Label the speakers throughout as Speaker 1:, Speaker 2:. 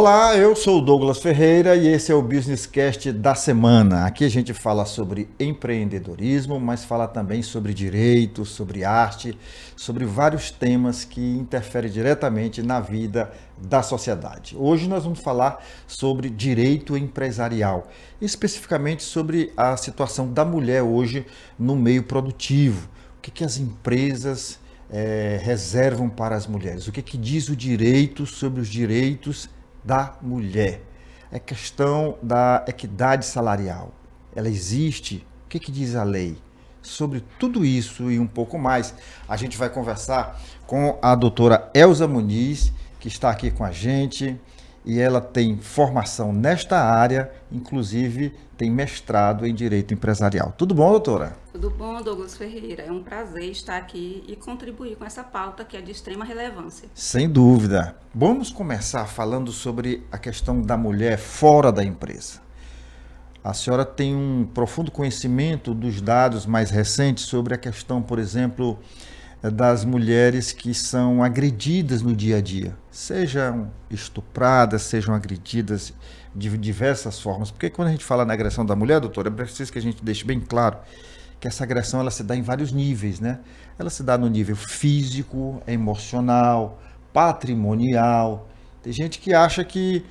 Speaker 1: Olá, eu sou o Douglas Ferreira e esse é o Business Cast da semana. Aqui a gente fala sobre empreendedorismo, mas fala também sobre direito, sobre arte, sobre vários temas que interferem diretamente na vida da sociedade. Hoje nós vamos falar sobre direito empresarial, especificamente sobre a situação da mulher hoje no meio produtivo. O que as empresas reservam para as mulheres? O que diz o direito sobre os direitos da mulher? É questão da equidade salarial. Ela existe? O que diz a lei? Sobre tudo isso e um pouco mais, a gente vai conversar com a doutora Elza Muniz, que está aqui com a gente, e ela tem formação nesta área, inclusive tem mestrado em Direito Empresarial. Tudo bom, doutora?
Speaker 2: Tudo bom, Douglas Ferreira? É um prazer estar aqui e contribuir com essa pauta que é de extrema relevância.
Speaker 1: Sem dúvida. Vamos começar falando sobre a questão da mulher fora da empresa. A senhora tem um profundo conhecimento dos dados mais recentes sobre a questão, por exemplo, das mulheres que são agredidas no dia a dia, sejam estupradas, sejam agredidas de diversas formas. Porque quando a gente fala na agressão da mulher, doutora, é preciso que a gente deixe bem claro que essa agressão ela se dá em vários níveis, né? Ela se dá no nível físico, emocional, patrimonial. Tem gente que acha que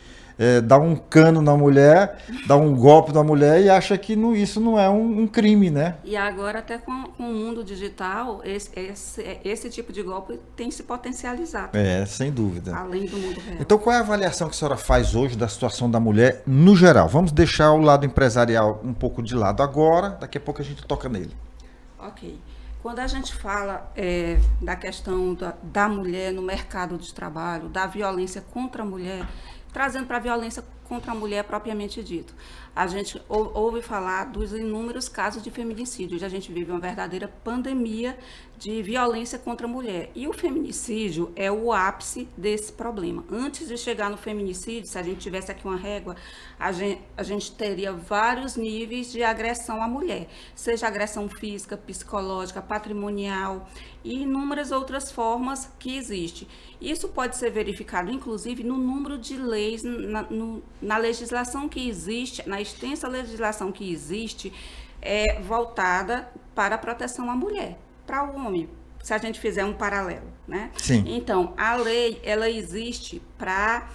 Speaker 1: dá um cano na mulher, dá um golpe na mulher e acha que isso não é um crime, né?
Speaker 2: E agora, até com o mundo digital, esse tipo de golpe tem se potencializado,
Speaker 1: Sem dúvida.
Speaker 2: além do mundo real.
Speaker 1: Então, qual é a avaliação que a senhora faz hoje da situação da mulher no geral? Vamos deixar o lado empresarial um pouco de lado agora, daqui a pouco a gente toca nele.
Speaker 2: Ok. Quando a gente fala da questão da mulher no mercado de trabalho, da violência contra a mulher, trazendo para a violência contra a mulher propriamente dito, a gente ouve falar dos inúmeros casos de feminicídio. Hoje a gente vive uma verdadeira pandemia de violência contra a mulher. E o feminicídio é o ápice desse problema. Antes de chegar no feminicídio, se a gente tivesse aqui uma régua, a gente teria vários níveis de agressão à mulher, seja agressão física, psicológica, patrimonial e inúmeras outras formas que existem. Isso pode ser verificado, inclusive, no número de leis, na legislação que existe, na extensa legislação que existe, voltada para a proteção à mulher. Para o homem, se a gente fizer um paralelo, né?
Speaker 1: Sim.
Speaker 2: Então, a lei, ela existe para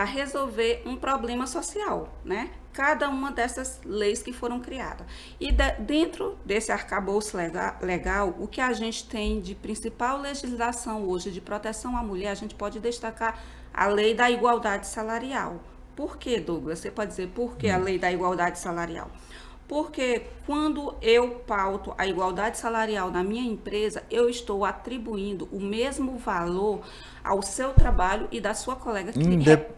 Speaker 2: resolver um problema social, né? Cada uma dessas leis que foram criadas. E dentro desse arcabouço legal, o que a gente tem de principal legislação hoje de proteção à mulher, a gente pode destacar a lei da igualdade salarial. Por que, Douglas? Você pode dizer por que a lei da igualdade salarial? Porque quando eu pauto a igualdade salarial na minha empresa, eu estou atribuindo o mesmo valor ao seu trabalho e da sua colega que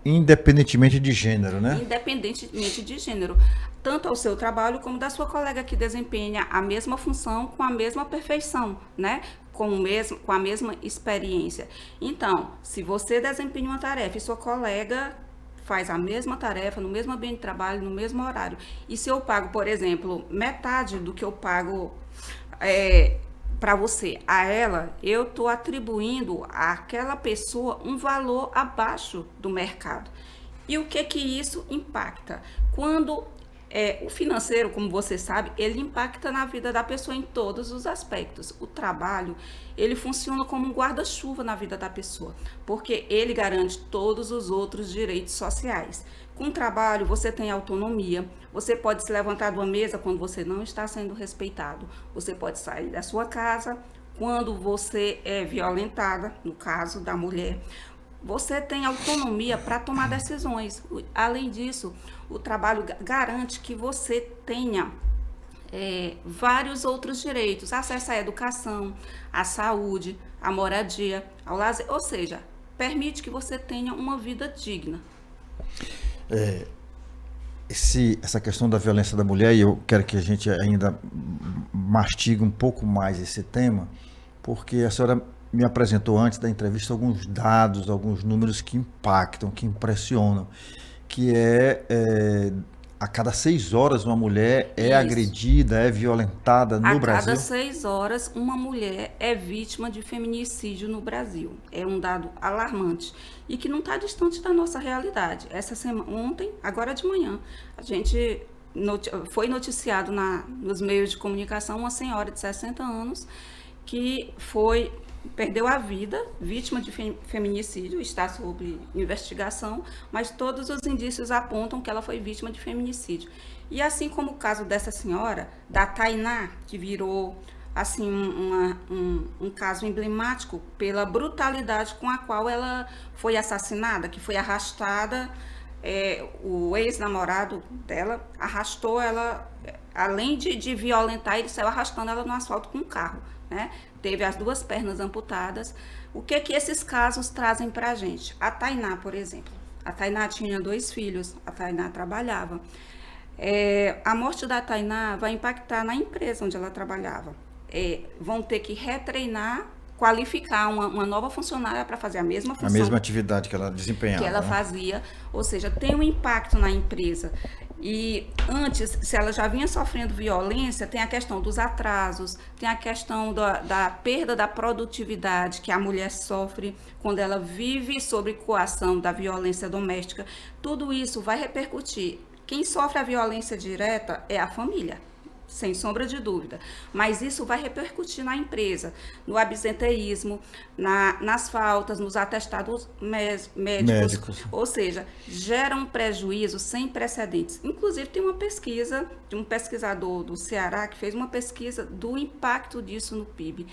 Speaker 1: Independentemente de gênero, né?
Speaker 2: independentemente de gênero, tanto ao seu trabalho como da sua colega que desempenha a mesma função com a mesma perfeição, né? Com a mesma experiência. Então, se você desempenha uma tarefa e sua colega faz a mesma tarefa, no mesmo ambiente de trabalho, no mesmo horário. E se eu pago, por exemplo, metade do que eu pago para você, a ela, eu estou atribuindo àquela pessoa um valor abaixo do mercado. E o que isso impacta? Quando o financeiro, como você sabe, ele impacta na vida da pessoa em todos os aspectos. O trabalho, ele funciona como um guarda-chuva na vida da pessoa, porque ele garante todos os outros direitos sociais. Com o trabalho, você tem autonomia, você pode se levantar de uma mesa quando você não está sendo respeitado, você pode sair da sua casa quando você é violentada, no caso da mulher. Você tem autonomia para tomar decisões. Além disso, o trabalho garante que você tenha vários outros direitos, acesso à educação, à saúde, à moradia, ao lazer, ou seja, permite que você tenha uma vida digna.
Speaker 1: Essa questão da violência da mulher, e eu quero que a gente ainda mastigue um pouco mais esse tema, porque a senhora me apresentou antes da entrevista alguns dados, alguns números que impactam, que impressionam, que A cada 6 horas uma mulher é
Speaker 2: Isso.
Speaker 1: agredida, é violentada no
Speaker 2: A
Speaker 1: Brasil?
Speaker 2: cada 6 horas, uma mulher é vítima de feminicídio no Brasil. É um dado alarmante e que não está distante da nossa realidade. Ontem, agora de manhã, a gente foi noticiado nos meios de comunicação uma senhora de 60 anos que perdeu a vida, vítima de feminicídio, está sob investigação, mas todos os indícios apontam que ela foi vítima de feminicídio. E assim como o caso dessa senhora, da Tainá, que virou assim um caso emblemático pela brutalidade com a qual ela foi assassinada, que foi arrastada, o ex-namorado dela arrastou ela, além de violentar, ele saiu arrastando ela no asfalto com um carro, né? Teve as 2 pernas amputadas. O que esses casos trazem para a gente? A Tainá, por exemplo. A Tainá tinha 2 filhos, a Tainá trabalhava. A morte da Tainá vai impactar na empresa onde ela trabalhava. Vão ter que retreinar, qualificar uma nova funcionária para fazer a mesma função.
Speaker 1: A mesma atividade que ela desempenhava.
Speaker 2: Que ela fazia, ou seja, tem um impacto na empresa. E antes, se ela já vinha sofrendo violência, tem a questão dos atrasos, tem a questão da perda da produtividade que a mulher sofre quando ela vive sob coação da violência doméstica. Tudo isso vai repercutir. Quem sofre a violência direta é a família, sem sombra de dúvida. Mas isso vai repercutir na empresa, no absenteísmo, nas faltas, nos atestados médicos. Ou seja, gera um prejuízo sem precedentes. Inclusive, tem uma pesquisa de um pesquisador do Ceará que fez uma pesquisa do impacto disso no PIB.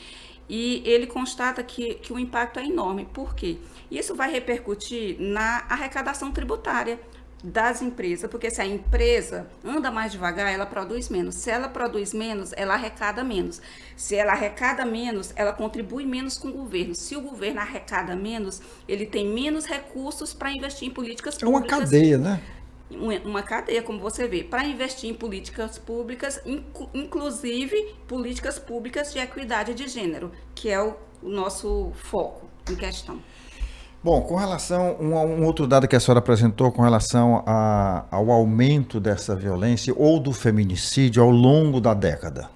Speaker 2: E ele constata que o impacto é enorme. Por quê? Isso vai repercutir na arrecadação tributária das empresas, porque se a empresa anda mais devagar, ela produz menos. Se ela produz menos, ela arrecada menos. Se ela arrecada menos, ela contribui menos com o governo. Se o governo arrecada menos, ele tem menos recursos para investir em políticas públicas.
Speaker 1: É uma cadeia, né?
Speaker 2: Uma cadeia, como você vê, para investir em políticas públicas, inclusive políticas públicas de equidade de gênero, que é o nosso foco em questão.
Speaker 1: Bom, com relação a um outro dado que a senhora apresentou com relação ao aumento dessa violência ou do feminicídio ao longo da década.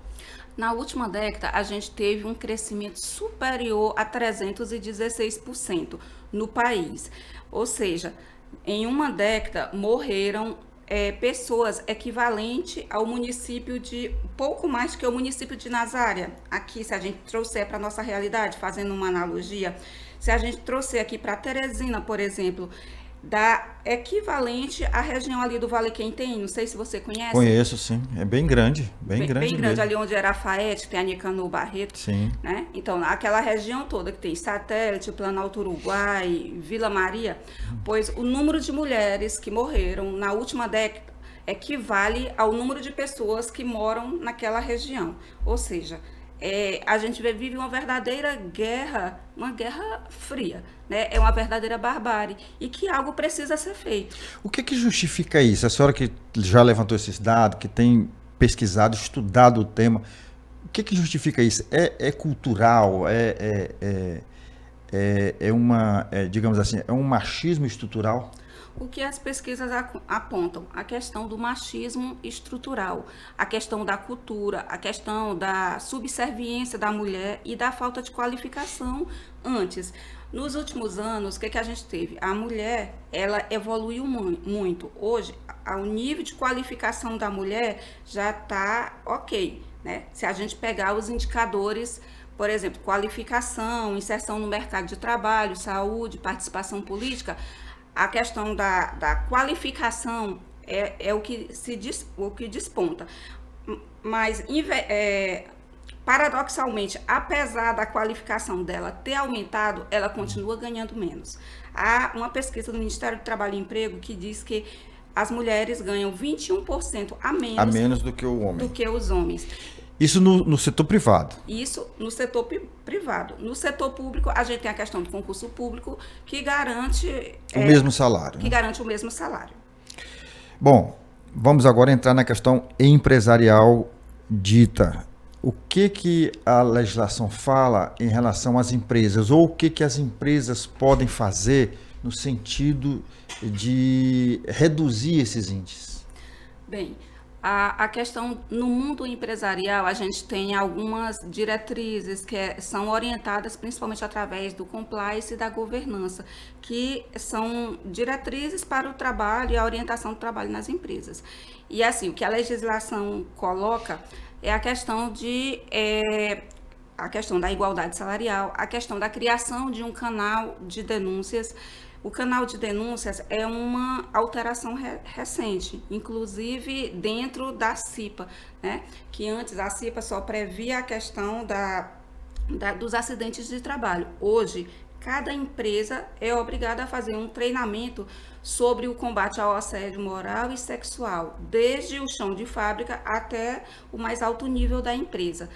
Speaker 2: Na última década, a gente teve um crescimento superior a 316% no país. Ou seja, em uma década morreram pessoas equivalente ao município de, pouco mais que o município de Nazária. Aqui, se a gente trouxer para a nossa realidade, fazendo uma analogia, se a gente trouxer aqui para Teresina, por exemplo, dá equivalente à região ali do Vale Quem, não sei se você conhece.
Speaker 1: Conheço, sim. É bem grande, bem grande mesmo.
Speaker 2: Ali onde era a Faete, tem a Nicanor Barreto.
Speaker 1: Sim.
Speaker 2: Né? Então, aquela região toda que tem Satélite, Planalto Uruguai, Vila Maria, pois o número de mulheres que morreram na última década equivale ao número de pessoas que moram naquela região. Ou seja, a gente vive uma verdadeira guerra, uma guerra fria, né? É uma verdadeira barbárie e que algo precisa ser feito.
Speaker 1: O que justifica isso? A senhora que já levantou esses dados, que tem pesquisado, estudado o tema, o que justifica isso? É cultural? Digamos assim, é um machismo estrutural?
Speaker 2: O que as pesquisas apontam? A questão do machismo estrutural, a questão da cultura, a questão da subserviência da mulher e da falta de qualificação antes. Nos últimos anos, o que a gente teve? A mulher, ela evoluiu muito. Hoje, o nível de qualificação da mulher já está ok, né? Se a gente pegar os indicadores, por exemplo, qualificação, inserção no mercado de trabalho, saúde, participação política, a questão da qualificação é o que desponta. Mas, paradoxalmente, apesar da qualificação dela ter aumentado, ela continua ganhando menos. Há uma pesquisa do Ministério do Trabalho e Emprego que diz que as mulheres ganham 21% a menos
Speaker 1: do que o homem.
Speaker 2: Do que os homens.
Speaker 1: Isso no setor privado?
Speaker 2: Isso no setor privado. No setor público, a gente tem a questão do concurso público que garante...
Speaker 1: o mesmo salário.
Speaker 2: Que garante o mesmo salário.
Speaker 1: Bom, vamos agora entrar na questão empresarial dita. O que a legislação fala em relação às empresas? Ou o que as empresas podem fazer no sentido de reduzir esses índices?
Speaker 2: Bem, a questão no mundo empresarial, a gente tem algumas diretrizes são orientadas principalmente através do compliance e da governança, que são diretrizes para o trabalho e a orientação do trabalho nas empresas. E assim, o que a legislação coloca é a questão da igualdade salarial, a questão da criação de um canal de denúncias. O canal de denúncias é uma alteração recente, inclusive dentro da CIPA, né? Que antes a CIPA só previa a questão dos acidentes de trabalho. Hoje, cada empresa é obrigada a fazer um treinamento sobre o combate ao assédio moral e sexual, desde o chão de fábrica até o mais alto nível da empresa.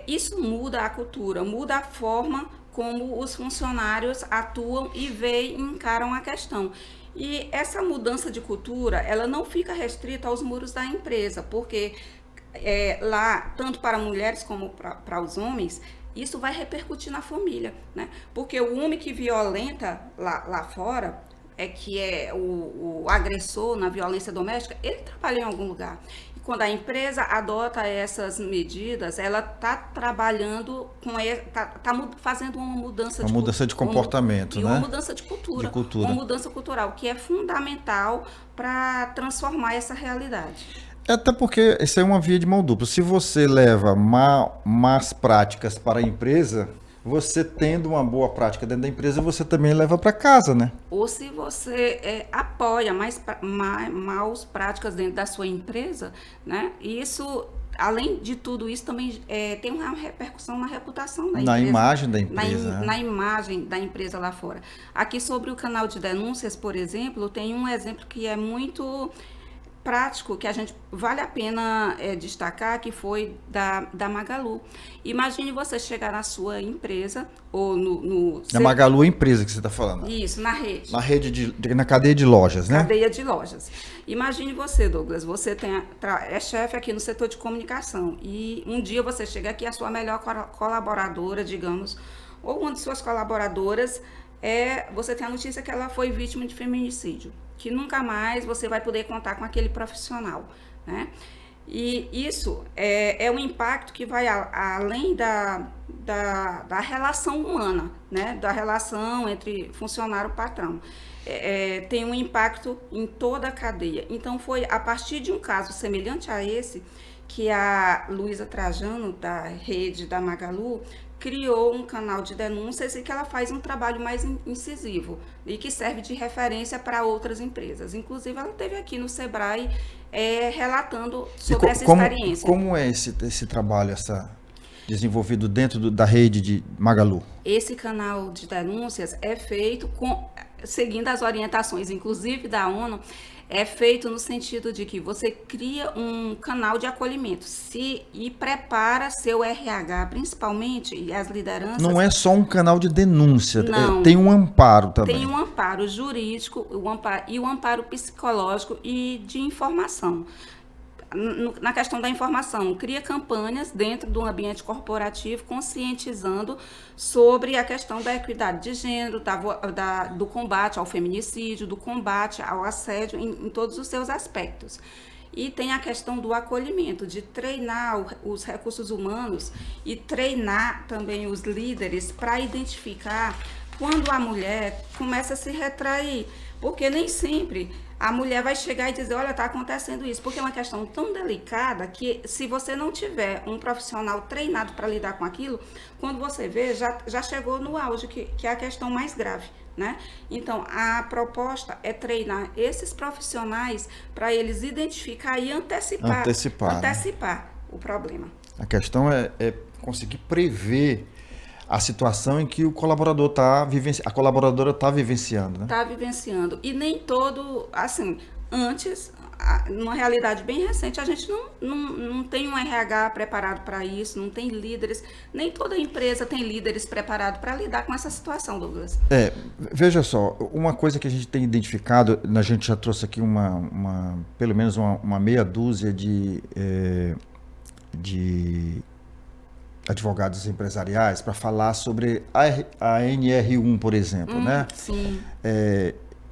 Speaker 2: Isso muda a cultura, muda a forma como os funcionários atuam e veem e encaram a questão. E essa mudança de cultura, ela não fica restrita aos muros da empresa, porque lá, tanto para mulheres como para os homens, isso vai repercutir na família, né? Porque o homem que violenta lá fora, que é o agressor na violência doméstica, ele trabalha em algum lugar. Quando a empresa adota essas medidas, ela está trabalhando está fazendo uma
Speaker 1: mudança de comportamento, né?
Speaker 2: Uma mudança de cultura, uma mudança cultural que é fundamental para transformar essa realidade.
Speaker 1: Até porque isso é uma via de mão dupla. Se você leva más práticas para a empresa, você tendo uma boa prática dentro da empresa, você também leva para casa, né?
Speaker 2: Ou se você apoia maus práticas dentro da sua empresa, né? Isso, além de tudo isso, também tem uma repercussão na reputação da empresa.
Speaker 1: Na imagem da empresa.
Speaker 2: Na imagem da empresa lá fora. Aqui sobre o canal de denúncias, por exemplo, tem um exemplo que é muito prático, que a gente vale a pena destacar, que foi da Magalu. Imagine você chegar na sua empresa ou
Speaker 1: Na Magalu é a empresa que você está falando.
Speaker 2: Isso, na rede.
Speaker 1: Na cadeia de lojas, né?
Speaker 2: Cadeia de lojas. Imagine você, Douglas, você é chefe aqui no setor de comunicação e um dia você chega aqui, a sua melhor colaboradora, digamos, ou uma de suas colaboradoras, você tem a notícia que ela foi vítima de feminicídio, que nunca mais você vai poder contar com aquele profissional, né? E isso é um impacto que vai além da relação humana, né? Da relação entre funcionário e patrão. Tem um impacto em toda a cadeia. Então, foi a partir de um caso semelhante a esse que a Luísa Trajano, da rede da Magalu, criou um canal de denúncias e que ela faz um trabalho mais incisivo e que serve de referência para outras empresas. Inclusive, ela esteve aqui no Sebrae relatando sobre essa experiência.
Speaker 1: Como é esse trabalho, desenvolvido dentro da rede de Magalu?
Speaker 2: Esse canal de denúncias é feito seguindo as orientações, inclusive da ONU, é feito no sentido de que você cria um canal de acolhimento e prepara seu RH, principalmente, e as lideranças.
Speaker 1: Não é só um canal de denúncia,
Speaker 2: não,
Speaker 1: tem um amparo também.
Speaker 2: Tem um amparo jurídico e o amparo psicológico e de informação. Na questão da informação, cria campanhas dentro do ambiente corporativo, conscientizando sobre a questão da equidade de gênero, do combate ao feminicídio, do combate ao assédio em todos os seus aspectos. E tem a questão do acolhimento, de treinar os recursos humanos e treinar também os líderes para identificar quando a mulher começa a se retrair, porque nem sempre a mulher vai chegar e dizer, olha, está acontecendo isso, porque é uma questão tão delicada que se você não tiver um profissional treinado para lidar com aquilo, quando você vê, já chegou no auge, que é a questão mais grave, né? Então, a proposta é treinar esses profissionais para eles identificar e antecipar o problema.
Speaker 1: A questão é conseguir prever a situação em que o colaborador a colaboradora está vivenciando, né?
Speaker 2: Está vivenciando. E nem todo, assim, antes, numa realidade bem recente, a gente não tem um RH preparado para isso, não tem líderes, nem toda empresa tem líderes preparados para lidar com essa situação, Douglas.
Speaker 1: Veja só, uma coisa que a gente tem identificado, a gente já trouxe aqui pelo menos uma meia dúzia de advogados empresariais para falar sobre a NR1, por exemplo, né?
Speaker 2: Sim.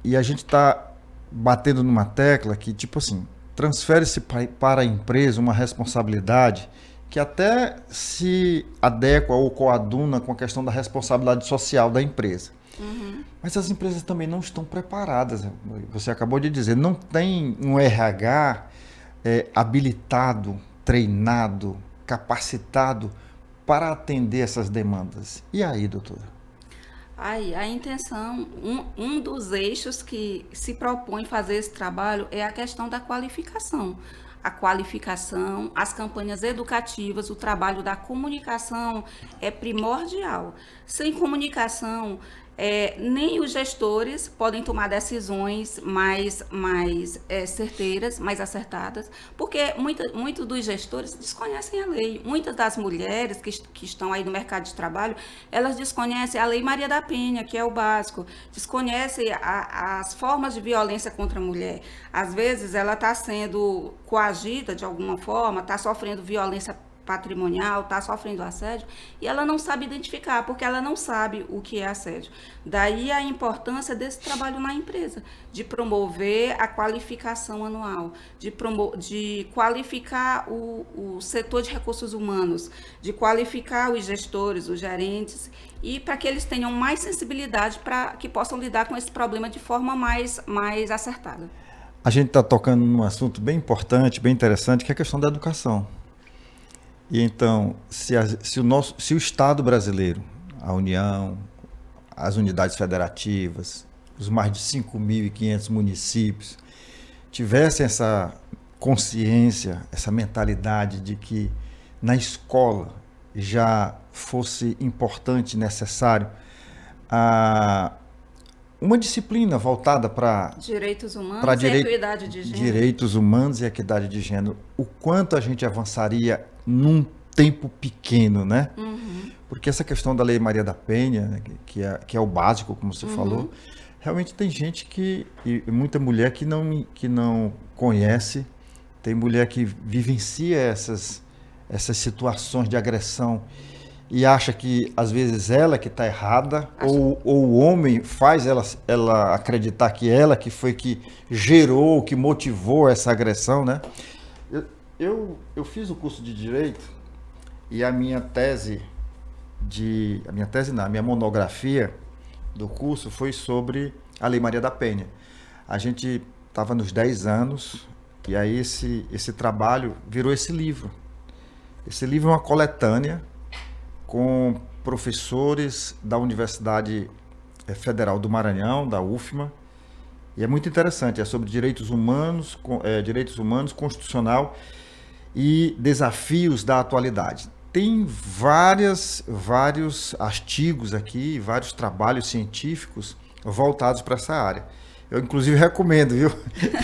Speaker 1: E a gente está batendo numa tecla que, tipo assim, transfere-se para a empresa uma responsabilidade que até se adequa ou coaduna com a questão da responsabilidade social da empresa. Mas as empresas também não estão preparadas. Você acabou de dizer, não tem um RH habilitado, treinado, capacitado para atender essas demandas. E aí, doutora?
Speaker 2: Aí, a intenção, um dos eixos que se propõe fazer esse trabalho é a questão da qualificação. A qualificação, as campanhas educativas, o trabalho da comunicação é primordial. Sem comunicação, nem os gestores podem tomar decisões mais certeiras, mais acertadas, porque muitos dos gestores desconhecem a lei. Muitas das mulheres que estão aí no mercado de trabalho, elas desconhecem a Lei Maria da Penha, que é o básico, desconhecem as formas de violência contra a mulher. Às vezes ela está sendo coagida de alguma forma, está sofrendo violência patrimonial, está sofrendo assédio, e ela não sabe identificar, porque ela não sabe o que é assédio. Daí a importância desse trabalho na empresa, de promover a qualificação anual, de qualificar o setor de recursos humanos, de qualificar os gestores, os gerentes, e para que eles tenham mais sensibilidade para que possam lidar com esse problema de forma mais acertada.
Speaker 1: A gente está tocando num assunto bem importante, bem interessante, que é a questão da educação. E então, se o Estado brasileiro, a União, as unidades federativas, os mais de 5.500 municípios, tivessem essa consciência, essa mentalidade de que na escola já fosse importante, necessário, uma disciplina voltada para
Speaker 2: direitos humanos e equidade de gênero.
Speaker 1: Direitos humanos e equidade de gênero. O quanto a gente avançaria num tempo pequeno, né? Porque essa questão da Lei Maria da Penha, né, que é o básico, como você falou, realmente tem gente e muita mulher que não conhece, tem mulher que vivencia essas situações de agressão e acha que às vezes ela que está errada, ou o homem faz ela acreditar que ela que foi que gerou, que motivou essa agressão, né? Eu fiz o curso de Direito e a minha monografia do curso foi sobre a Lei Maria da Penha. A gente estava nos 10 anos e aí esse trabalho virou esse livro. Esse livro é uma coletânea com professores da Universidade Federal do Maranhão, da UFMA, e é muito interessante, é sobre direitos humanos constitucional e desafios da atualidade. Tem vários artigos aqui, vários trabalhos científicos voltados para essa área. Eu, inclusive, recomendo, viu?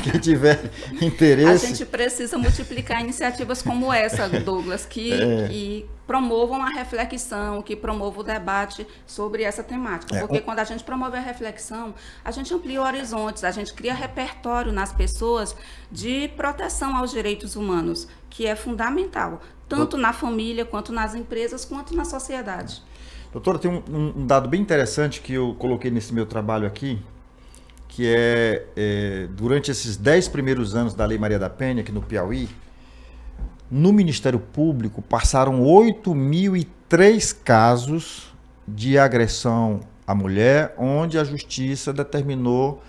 Speaker 1: Quem tiver interesse.
Speaker 2: A gente precisa multiplicar iniciativas como essa, Douglas, que promovam a reflexão, que promovam o debate sobre essa temática. Porque quando a gente promove a reflexão, a gente amplia horizontes, a gente cria repertório nas pessoas de proteção aos direitos humanos, que é fundamental, tanto na família, quanto nas empresas, quanto na sociedade.
Speaker 1: Doutora, tem um dado bem interessante que eu coloquei nesse meu trabalho aqui, que durante esses 10 primeiros anos da Lei Maria da Penha, aqui no Piauí, no Ministério Público passaram 8.003 casos de agressão à mulher, onde a Justiça determinou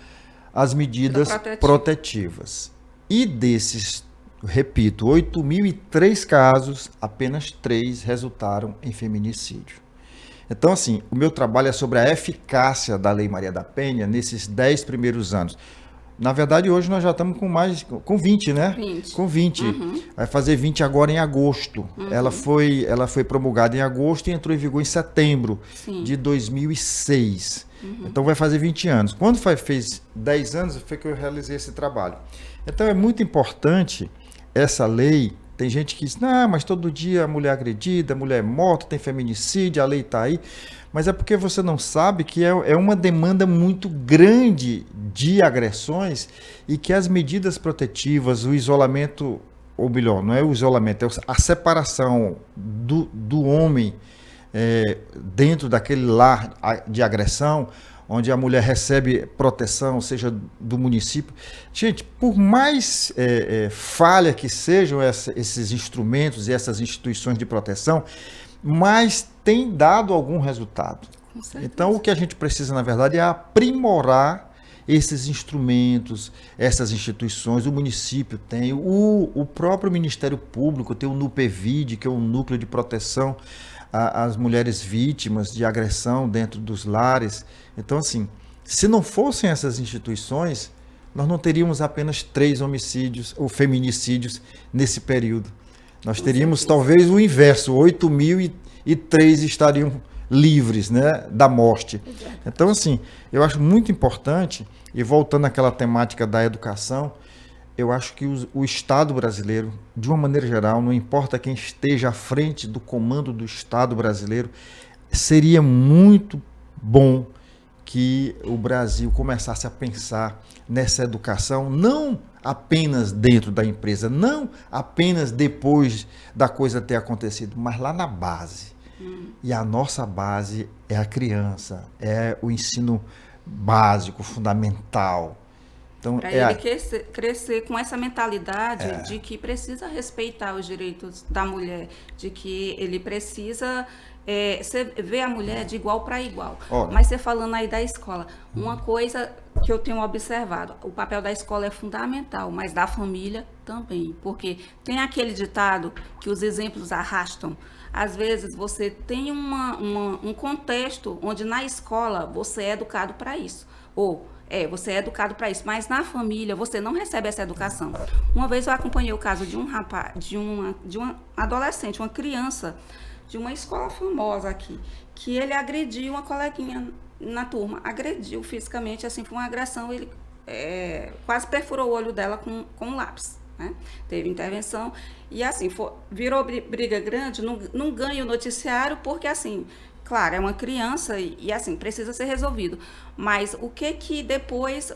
Speaker 1: as medidas protetivas. E desses, repito, 8.003 casos, apenas 3 resultaram em feminicídio. Então, assim, o meu trabalho é sobre a eficácia da Lei Maria da Penha nesses 10 primeiros anos. Na verdade, hoje nós já estamos com 20, né?
Speaker 2: 20.
Speaker 1: Com 20. Vai fazer 20 agora em agosto. Ela foi promulgada em agosto e entrou em vigor em setembro de 2006. Então vai fazer 20 anos. Quando fez 10 anos foi que eu realizei esse trabalho. Então é muito importante essa lei. Tem gente que diz, não, mas todo dia a mulher é agredida, a mulher é morta, tem feminicídio, a lei está aí. Mas é porque você não sabe que é uma demanda muito grande de agressões e que as medidas protetivas, o isolamento, ou melhor, não é o isolamento, é a separação do homem dentro daquele lar de agressão, onde a mulher recebe proteção, seja do município. Gente, por mais falha que sejam esses instrumentos e essas instituições de proteção, mas tem dado algum resultado. Então, o que a gente precisa, na verdade, é aprimorar esses instrumentos, essas instituições. O município tem, o próprio Ministério Público tem o NUPEVID, que é um núcleo de proteção às mulheres vítimas de agressão dentro dos lares. Então, assim, se não fossem essas instituições, nós não teríamos apenas 3 homicídios ou feminicídios nesse período. Nós teríamos talvez o inverso, 8.003 estariam livres, né, da morte. Então, assim, eu acho muito importante, e voltando àquela temática da educação, eu acho que o Estado brasileiro, de uma maneira geral, não importa quem esteja à frente do comando do Estado brasileiro, seria muito bom que o Brasil começasse a pensar nessa educação, não apenas dentro da empresa, não apenas depois da coisa ter acontecido, mas lá na base. E a nossa base é a criança, é o ensino básico, fundamental. Então,
Speaker 2: para ele crescer com essa mentalidade de que precisa respeitar os direitos da mulher, de que ele precisa ver a mulher de igual para igual. Mas você falando aí da escola, uma coisa que eu tenho observado, o papel da escola é fundamental, mas da família também, porque tem aquele ditado que os exemplos arrastam. Às vezes você tem um contexto onde na escola você é educado para isso, ou você é educado para isso, mas na família você não recebe essa educação. Uma vez eu acompanhei o caso de um rapaz, de um adolescente, uma criança de uma escola famosa aqui, que ele agrediu uma coleguinha na turma, agrediu fisicamente, assim, foi uma agressão, ele quase perfurou o olho dela com um lápis. Né? Teve intervenção e assim virou briga grande, não ganha o noticiário porque assim, claro, é uma criança e assim precisa ser resolvido, mas o que depois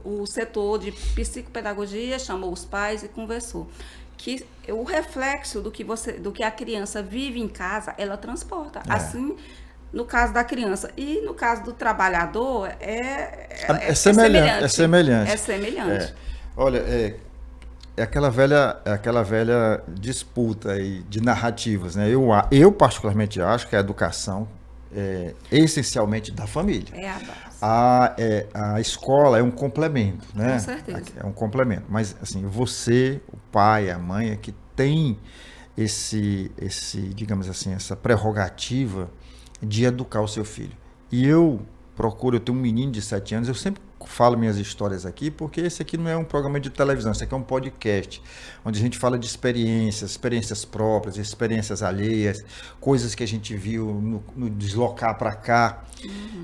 Speaker 2: o setor de psicopedagogia chamou os pais e conversou que o reflexo do que a criança vive em casa, ela transporta, assim no caso da criança e no caso do trabalhador é semelhante.
Speaker 1: Olha, é aquela velha disputa aí de narrativas, né? Eu particularmente acho que a educação é essencialmente da família.
Speaker 2: É a base.
Speaker 1: A escola é um complemento, né?
Speaker 2: Com certeza.
Speaker 1: É um complemento. Mas, assim, você, o pai, a mãe, é que tem digamos assim, essa prerrogativa de educar o seu filho. E eu tenho um menino de 7 anos, eu sempre falo minhas histórias aqui, porque esse aqui não é um programa de televisão, esse aqui é um podcast, onde a gente fala de experiências próprias, experiências alheias, coisas que a gente viu no deslocar para cá.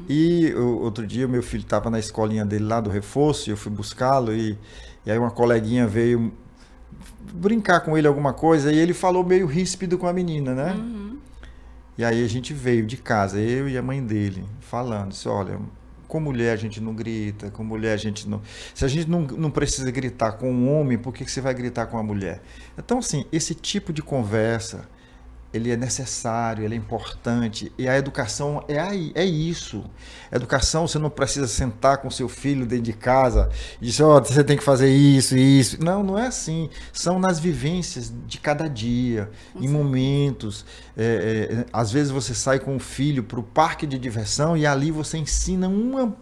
Speaker 1: E outro dia, meu filho estava na escolinha dele lá do reforço, e eu fui buscá-lo, e aí uma coleguinha veio brincar com ele alguma coisa, e ele falou meio ríspido com a menina, né? E aí a gente veio de casa, eu e a mãe dele, falando, disse, olha, com mulher a gente não grita, com mulher a gente não... Se a gente não precisa gritar com um homem, por que você vai gritar com a mulher? Então, assim, esse tipo de conversa, ele é necessário, ele é importante, e a educação é isso. A educação, você não precisa sentar com seu filho dentro de casa e dizer, você tem que fazer isso. Não é assim. São nas vivências de cada dia, em momentos. Às vezes você sai com o filho para o parque de diversão e ali você ensina um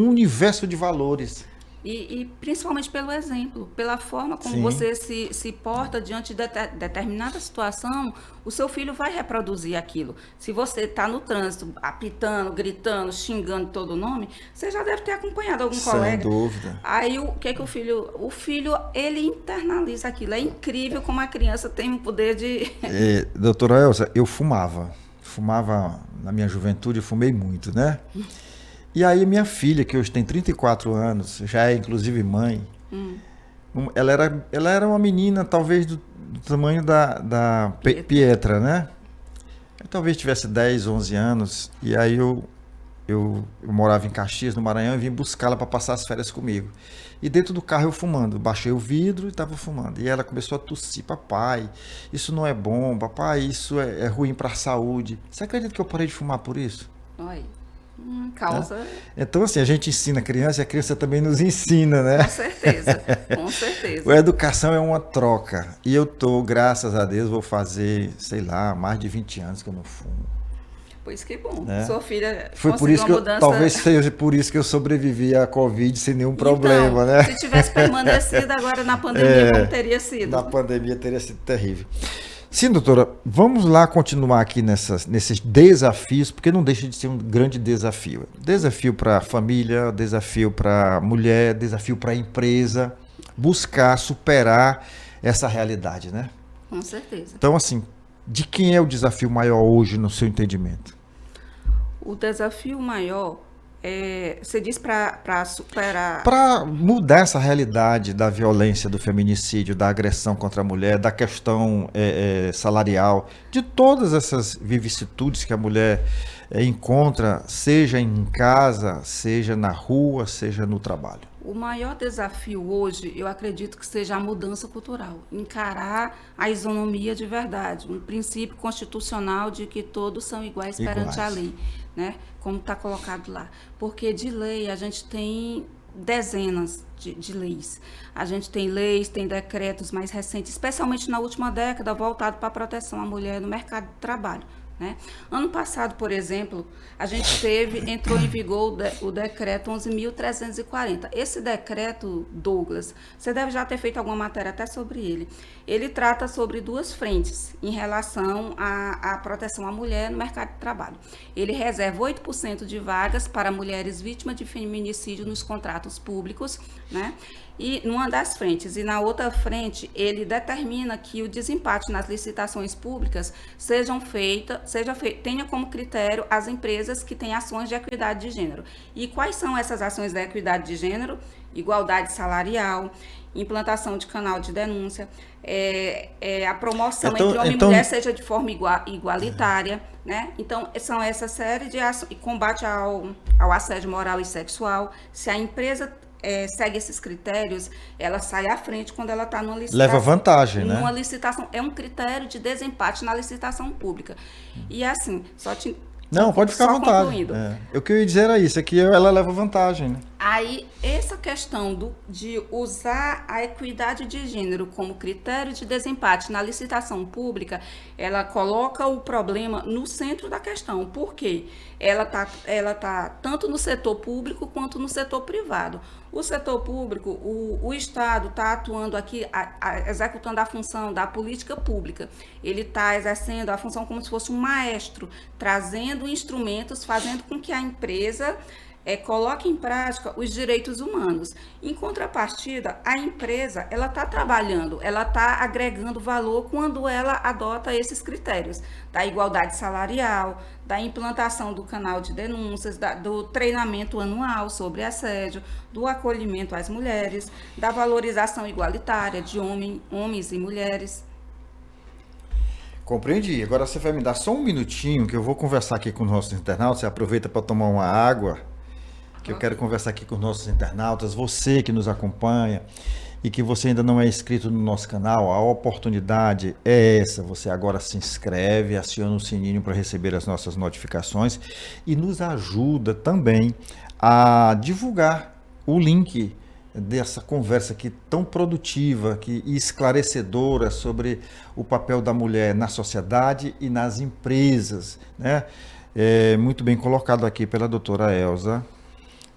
Speaker 1: universo de valores.
Speaker 2: E principalmente pelo exemplo, pela forma como você se porta diante de determinada situação, o seu filho vai reproduzir aquilo. Se você está no trânsito, apitando, gritando, xingando todo o nome, você já deve ter acompanhado algum colega.
Speaker 1: Sem dúvida.
Speaker 2: Aí o que o filho... O filho, ele internaliza aquilo. É incrível como a criança tem um poder de...
Speaker 1: Doutora Elza, eu fumava na minha juventude, eu fumei muito, né? E aí minha filha, que hoje tem 34 anos, já é inclusive mãe, ela era uma menina talvez do tamanho da Pietra, né? Eu talvez tivesse 10, 11 anos, e aí eu morava em Caxias, no Maranhão, e vim buscá-la para passar as férias comigo. E dentro do carro eu fumando, baixei o vidro e estava fumando. E ela começou a tossir, papai, isso não é bom, papai, isso é ruim para a saúde. Você acredita que eu parei de fumar por isso?
Speaker 2: Oi. Causa.
Speaker 1: Né? Então, assim, a gente ensina a criança e a criança também nos ensina, né?
Speaker 2: Com certeza, com certeza.
Speaker 1: A educação é uma troca. E eu tô, graças a Deus, vou fazer, sei lá, mais de 20 anos que eu não fumo.
Speaker 2: Pois que bom.
Speaker 1: Né?
Speaker 2: Sua filha
Speaker 1: Foi por
Speaker 2: conseguiu
Speaker 1: isso que
Speaker 2: uma
Speaker 1: eu,
Speaker 2: mudança.
Speaker 1: talvez seja por isso que eu sobrevivi à Covid sem nenhum problema,
Speaker 2: Então,
Speaker 1: né?
Speaker 2: se tivesse permanecido agora na pandemia, como teria sido?
Speaker 1: Na pandemia teria sido terrível. Sim, doutora, vamos lá continuar aqui nesses desafios, porque não deixa de ser um grande desafio. Desafio para a família, desafio para a mulher, desafio para a empresa, buscar superar essa realidade, né?
Speaker 2: Com certeza.
Speaker 1: Então, assim, de quem é o desafio maior hoje no seu entendimento?
Speaker 2: O desafio maior você diz para superar.
Speaker 1: Para mudar essa realidade da violência, do feminicídio, da agressão contra a mulher, da questão salarial, de todas essas vicissitudes que a mulher encontra, seja em casa, seja na rua, seja no trabalho.
Speaker 2: O maior desafio hoje, eu acredito que seja a mudança cultural. Encarar a isonomia de verdade. Um princípio constitucional de que todos são iguais perante a lei, né? Como está colocado lá. Porque de lei a gente tem dezenas de leis. A gente tem leis, tem decretos mais recentes, especialmente na última década, voltado para a proteção à mulher no mercado de trabalho. Né? Ano passado, por exemplo, a gente entrou em vigor o decreto 11.340. Esse decreto, Douglas, você deve já ter feito alguma matéria até sobre ele. Ele trata sobre duas frentes em relação à proteção à mulher no mercado de trabalho. Ele reserva 8% de vagas para mulheres vítimas de feminicídio nos contratos públicos, né? E numa das frentes, e na outra frente, ele determina que o desempate nas licitações públicas tenha como critério as empresas que têm ações de equidade de gênero. E quais são essas ações de equidade de gênero? Igualdade salarial, implantação de canal de denúncia, a promoção entre homem e mulher seja de forma igualitária, né? Então, são essa série de ações, e combate ao assédio moral e sexual. Se a empresa segue esses critérios, ela sai à frente quando ela está numa licitação.
Speaker 1: Leva vantagem, né?
Speaker 2: Numa licitação, é um critério de desempate na licitação pública. E assim,
Speaker 1: Não, pode ficar à vontade. O que eu ia dizer era isso, é que ela leva vantagem, né?
Speaker 2: Aí, essa questão de usar a equidade de gênero como critério de desempate na licitação pública, ela coloca o problema no centro da questão. Por quê? Ela tá tanto no setor público quanto no setor privado. O setor público, o Estado está atuando aqui, executando a função da política pública. Ele está exercendo a função como se fosse um maestro, trazendo instrumentos, fazendo com que a empresa coloque em prática os direitos humanos. Em contrapartida, a empresa ela está trabalhando, ela está agregando valor quando ela adota esses critérios da igualdade salarial, da implantação do canal de denúncias, do treinamento anual sobre assédio, do acolhimento às mulheres, da valorização igualitária de homens e mulheres.
Speaker 1: Compreendi. Agora você vai me dar só um minutinho que eu vou conversar aqui com os nossos internautas. Você aproveita para tomar uma água, que eu quero conversar aqui com os nossos internautas. Você que nos acompanha e que você ainda não é inscrito no nosso canal, a oportunidade é essa. Você agora se inscreve, aciona o sininho para receber as nossas notificações e nos ajuda também a divulgar o link dessa conversa aqui tão produtiva e esclarecedora sobre o papel da mulher na sociedade e nas empresas, né? Muito bem colocado aqui pela doutora Elza.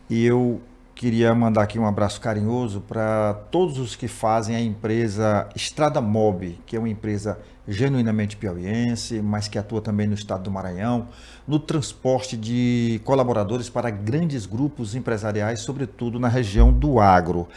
Speaker 1: E eu queria mandar aqui um abraço carinhoso para todos os que fazem a empresa Estrada Mob, que é uma empresa genuinamente piauiense, mas que atua também no estado do Maranhão, no transporte de colaboradores para grandes grupos empresariais, sobretudo na região do agro.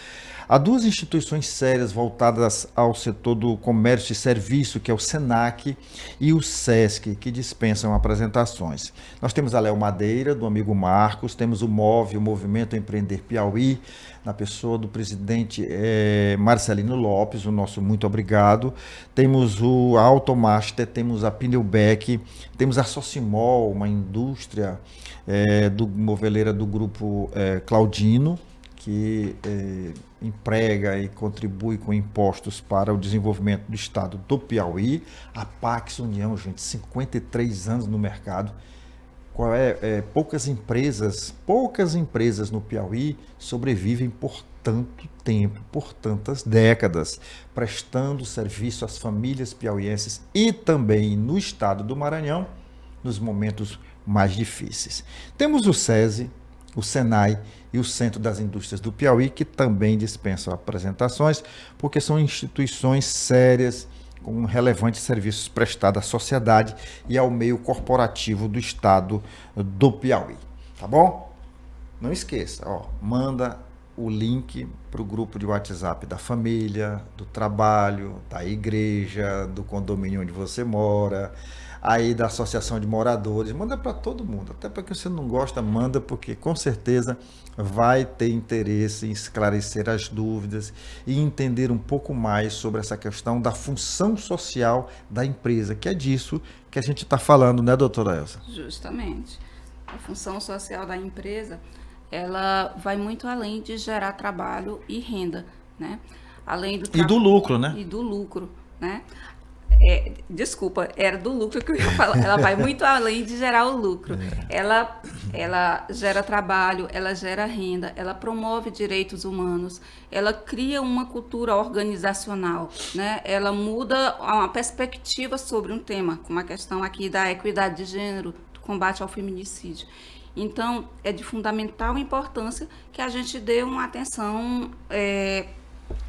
Speaker 1: Há duas instituições sérias voltadas ao setor do comércio e serviço, que é o SENAC e o SESC, que dispensam apresentações. Nós temos a Léo Madeira, do amigo Marcos, temos o MOVE, o Movimento Empreender Piauí, na pessoa do presidente Marcelino Lopes, o nosso muito obrigado. Temos o Automaster, temos a Pneubec, temos a Socimol, uma indústria moveleira do grupo Claudino, que emprega e contribui com impostos para o desenvolvimento do estado do Piauí. A Pax União, gente, 53 anos no mercado. poucas empresas no Piauí sobrevivem por tanto tempo, por tantas décadas, prestando serviço às famílias piauienses e também no estado do Maranhão, nos momentos mais difíceis. Temos o SESI, o SENAI e o Centro das Indústrias do Piauí, que também dispensam apresentações, porque são instituições sérias, com relevantes serviços prestados à sociedade e ao meio corporativo do estado do Piauí. Tá bom? Não esqueça, manda o link para o grupo de WhatsApp da família, do trabalho, da igreja, do condomínio onde você mora, aí da associação de moradores, manda para todo mundo, até para que você não gosta, manda, porque com certeza vai ter interesse em esclarecer as dúvidas e entender um pouco mais sobre essa questão da função social da empresa, que é disso que a gente está falando, né, doutora Elza?
Speaker 2: Justamente. A função social da empresa, ela vai muito além de gerar trabalho e renda, né? Além do
Speaker 1: E do lucro, né?
Speaker 2: E do lucro, né? Desculpa, era do lucro que eu ia falar. Ela vai muito além de gerar o lucro. Ela gera trabalho, ela gera renda, ela promove direitos humanos, ela cria uma cultura organizacional, né? Ela muda uma perspectiva sobre um tema, como a questão aqui da equidade de gênero, do combate ao feminicídio. Então, é de fundamental importância que a gente dê uma atenção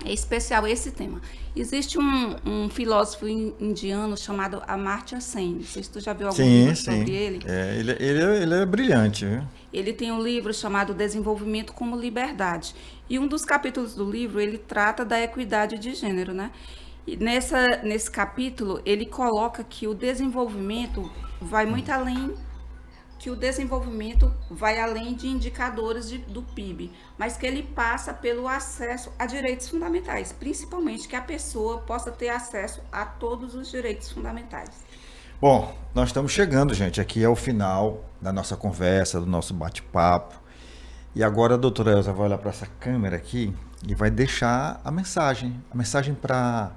Speaker 2: especial a esse tema. Existe um filósofo indiano chamado Amartya Sen. Não sei se tu já viu algum livro sobre ele.
Speaker 1: Ele é brilhante, viu?
Speaker 2: Ele tem um livro chamado Desenvolvimento como Liberdade. E um dos capítulos do livro, ele trata da equidade de gênero, né? E nesse capítulo, ele coloca que o desenvolvimento vai muito além de indicadores do PIB, mas que ele passa pelo acesso a direitos fundamentais, principalmente que a pessoa possa ter acesso a todos os direitos fundamentais.
Speaker 1: Bom, nós estamos chegando, gente, aqui é o final da nossa conversa, do nosso bate-papo, e agora a doutora Elza vai olhar para essa câmera aqui e vai deixar a mensagem para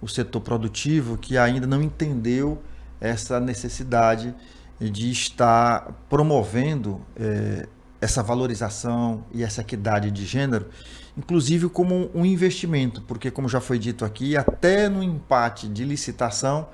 Speaker 1: o setor produtivo que ainda não entendeu essa necessidade de estar promovendo essa valorização e essa equidade de gênero, inclusive como um investimento, porque, como já foi dito aqui, até no empate de licitação,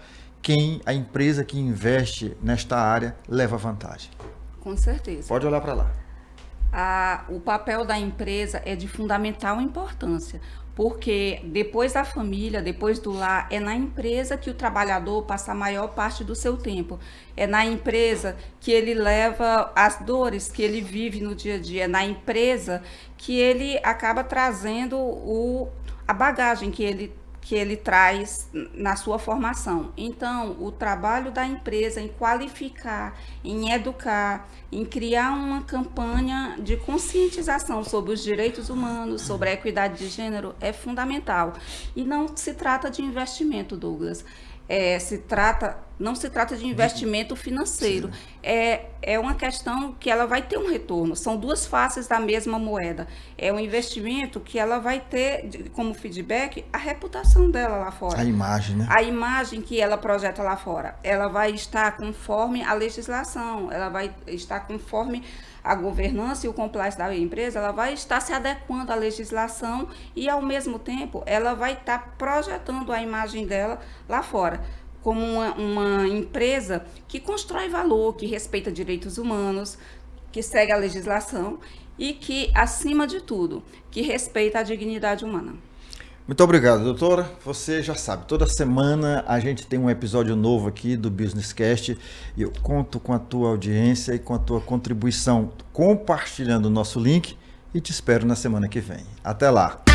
Speaker 1: a empresa que investe nesta área leva vantagem.
Speaker 2: Com certeza.
Speaker 1: Pode olhar para lá.
Speaker 2: O papel da empresa é de fundamental importância, porque depois da família, depois do lar, é na empresa que o trabalhador passa a maior parte do seu tempo. É na empresa que ele leva as dores que ele vive no dia a dia. É na empresa que ele acaba trazendo a bagagem que ele traz na sua formação. Então, o trabalho da empresa em qualificar, em educar, em criar uma campanha de conscientização sobre os direitos humanos, sobre a equidade de gênero, é fundamental. E não se trata de investimento, Douglas. Não se trata de investimento financeiro. É uma questão que ela vai ter um retorno. São duas faces da mesma moeda. É um investimento que ela vai ter como feedback a reputação dela lá fora.
Speaker 1: A imagem, né?
Speaker 2: A imagem que ela projeta lá fora. Ela vai estar conforme a legislação, ela vai estar conforme a governança e o compliance da empresa, ela vai estar se adequando à legislação e, ao mesmo tempo, ela vai estar projetando a imagem dela lá fora, como uma empresa que constrói valor, que respeita direitos humanos, que segue a legislação e que, acima de tudo, que respeita a dignidade humana.
Speaker 1: Muito obrigado, doutora. Você já sabe, toda semana a gente tem um episódio novo aqui do Business Cast e eu conto com a tua audiência e com a tua contribuição compartilhando o nosso link e te espero na semana que vem. Até lá!